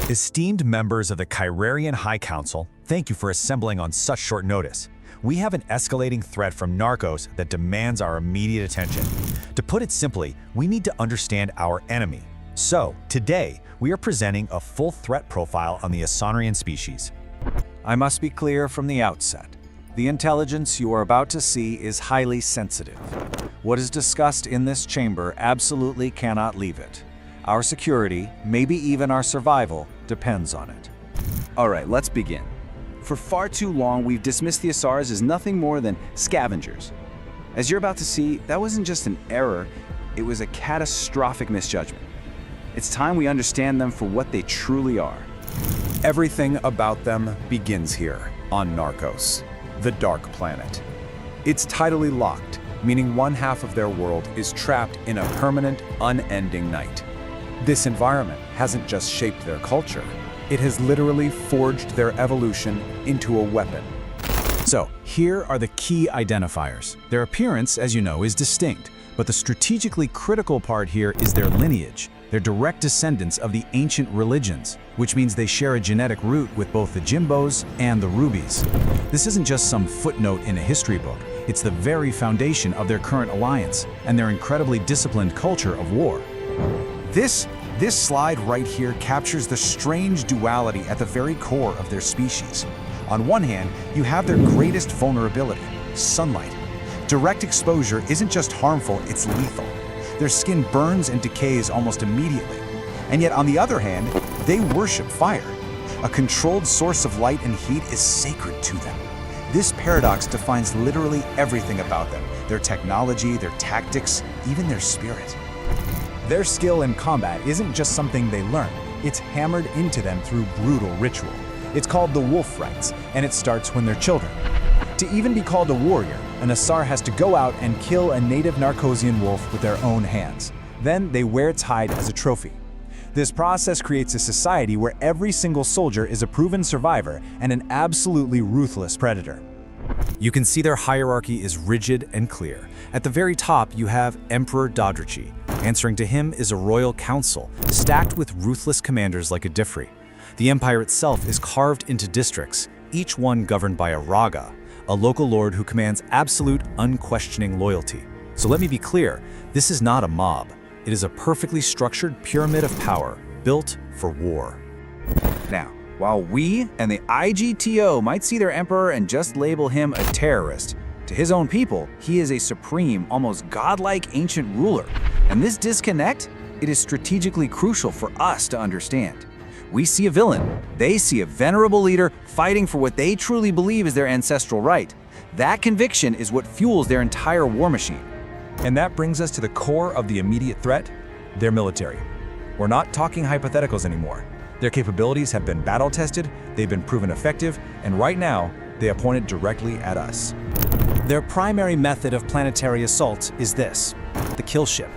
Esteemed members of the Chirarian High Council, thank you for assembling on such short notice. We have an escalating threat from Narkos that demands our immediate attention. To put it simply, we need to understand our enemy. So, today, we are presenting a full threat profile on the Asaurian species. I must be clear from the outset. The intelligence you are about to see is highly sensitive. What is discussed in this chamber absolutely cannot leave it. Our security, maybe even our survival, depends on it. All right, let's begin. For far too long, we've dismissed the Asaurs as nothing more than scavengers. As you're about to see, that wasn't just an error, it was a catastrophic misjudgment. It's time we understand them for what they truly are. Everything about them begins here, on Narkos, the Dark Planet. It's tidally locked, meaning one half of their world is trapped in a permanent, unending night. This environment hasn't just shaped their culture, it has literally forged their evolution into a weapon. So, here are the key identifiers. Their appearance, as you know, is distinct, but the strategically critical part here is their lineage. They're direct descendants of the ancient religions, which means they share a genetic root with both the Jimbos and the Rubies. This isn't just some footnote in a history book, it's the very foundation of their current alliance and their incredibly disciplined culture of war. This slide right here captures the strange duality at the very core of their species. On one hand, you have their greatest vulnerability, sunlight. Direct exposure isn't just harmful, it's lethal. Their skin burns and decays almost immediately. And yet, on the other hand, they worship fire. A controlled source of light and heat is sacred to them. This paradox defines literally everything about them, their technology, their tactics, even their spirit. Their skill in combat isn't just something they learn, it's hammered into them through brutal ritual. It's called the Wolf Rites, and it starts when they're children. To even be called a warrior, an Asaur has to go out and kill a native Narkosian wolf with their own hands. Then they wear its hide as a trophy. This process creates a society where every single soldier is a proven survivor and an absolutely ruthless predator. You can see their hierarchy is rigid and clear. At the very top, you have Emperor Daadrichi. Answering to him is a royal council, stacked with ruthless commanders like a Diffri. The empire itself is carved into districts, each one governed by a Raga, a local lord who commands absolute, unquestioning loyalty. So let me be clear, this is not a mob. It is a perfectly structured pyramid of power, built for war. Now, while we and the IGTO might see their emperor and just label him a terrorist, to his own people, he is a supreme, almost godlike ancient ruler. And this disconnect, it is strategically crucial for us to understand. We see a villain, they see a venerable leader fighting for what they truly believe is their ancestral right. That conviction is what fuels their entire war machine. And that brings us to the core of the immediate threat, their military. We're not talking hypotheticals anymore. Their capabilities have been battle-tested, they've been proven effective, and right now, they are pointed directly at us. Their primary method of planetary assault is this, the kill ship.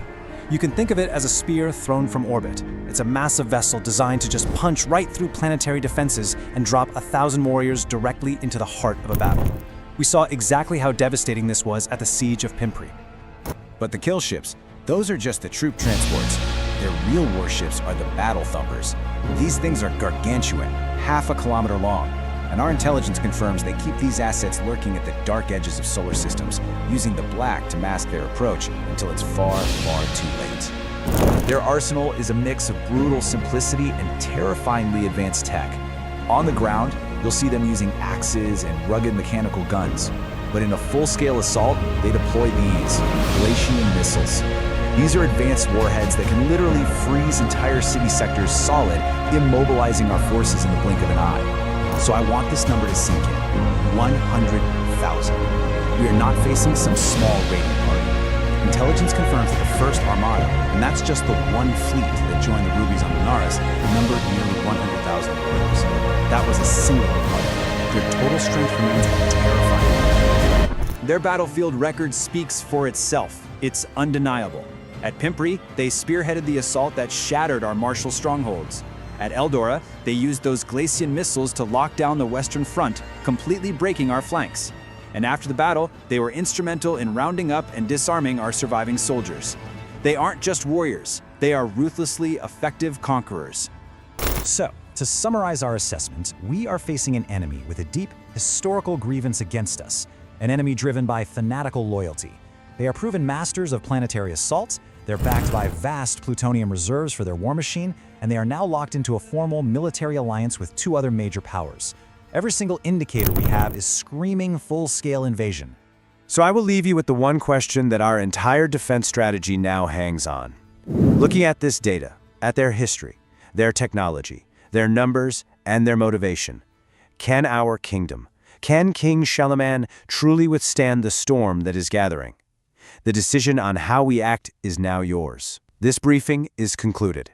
You can think of it as a spear thrown from orbit. It's a massive vessel designed to just punch right through planetary defenses and drop 1,000 warriors directly into the heart of a battle. We saw exactly how devastating this was at the Siege of Pimpri. But the kill ships, those are just the troop transports. Their real warships are the battle thumpers. These things are gargantuan, half a kilometer long. And our intelligence confirms they keep these assets lurking at the dark edges of solar systems, using the black to mask their approach until it's far, far too late. Their arsenal is a mix of brutal simplicity and terrifyingly advanced tech. On the ground, you'll see them using axes and rugged mechanical guns. But in a full-scale assault, they deploy these Glacian missiles. These are advanced warheads that can literally freeze entire city sectors solid, immobilizing our forces in the blink of an eye. So I want this number to sink in, 100,000. We are not facing some small raiding party. Intelligence confirms that the first armada, and that's just the one fleet that joined the Rubies on Benares, numbered nearly 100,000 warriors. That was a single party. Their total strength remains terrifying. Their battlefield record speaks for itself. It's undeniable. At Pimpri, they spearheaded the assault that shattered our martial strongholds. At Eldora, they used those Glacian missiles to lock down the Western Front, completely breaking our flanks. And after the battle, they were instrumental in rounding up and disarming our surviving soldiers. They aren't just warriors, they are ruthlessly effective conquerors. So, To summarize our assessment, we are facing an enemy with a deep historical grievance against us, an enemy driven by fanatical loyalty. They are proven masters of planetary assault, they're backed by vast plutonium reserves for their war machine, and they are now locked into a formal military alliance with 2 other major powers. Every single indicator we have is screaming full-scale invasion. So I will leave you with the one question that our entire defense strategy now hangs on. Looking at this data, at their history, their technology, their numbers, and their motivation, can our kingdom, can King Shalaman truly withstand the storm that is gathering? The decision on how we act is now yours. This briefing is concluded.